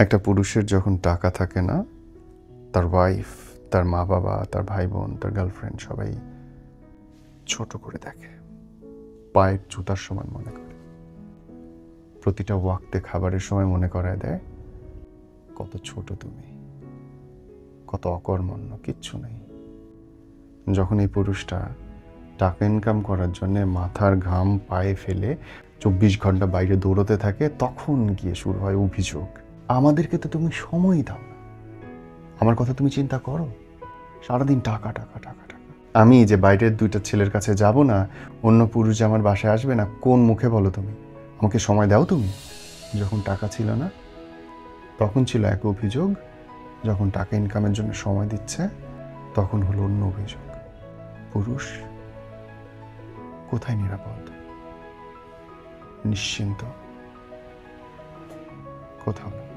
একটা পুরুষের যখন টাকা থাকে না, তার ওয়াইফ, তার মা বাবা, তার ভাই বোন, তার গার্লফ্রেন্ড সবাই ছোট করে দেখে, পায়ের জুতার সমান মনে করে। প্রতিটা ওয়াক্তে খাবারের সময় মনে করায় দেয় কত ছোট তুমি, কত অকর্মণ্য, কিচ্ছু নেই। যখন এই পুরুষটা টাকা ইনকাম করার জন্য মাথার ঘাম পায়ে ফেলে 24 ঘন্টা বাইরে দৌড়তে থাকে, তখন গিয়ে শুরু হয় অভিযোগ। আমাদেরকে তো তুমি সময় দাও না, আমার কথা তুমি চিন্তা করো, সারাদিন টাকা টাকা টাকা টাকা। আমি যে বাইরের দুইটা ছেলের কাছে যাব না, অন্য পুরুষ যে আমার বাসায় আসবে না, কোন মুখে বলো তুমি? আমাকে সময় দাও তুমি। যখন টাকা ছিল না তখন ছিল এক অভিযোগ, যখন টাকা ইনকামের জন্য সময় দিচ্ছে তখন হলো অন্য অভিযোগ। পুরুষ কোথায় নিরাপদ, নিশ্চিন্ত? কোথাও না।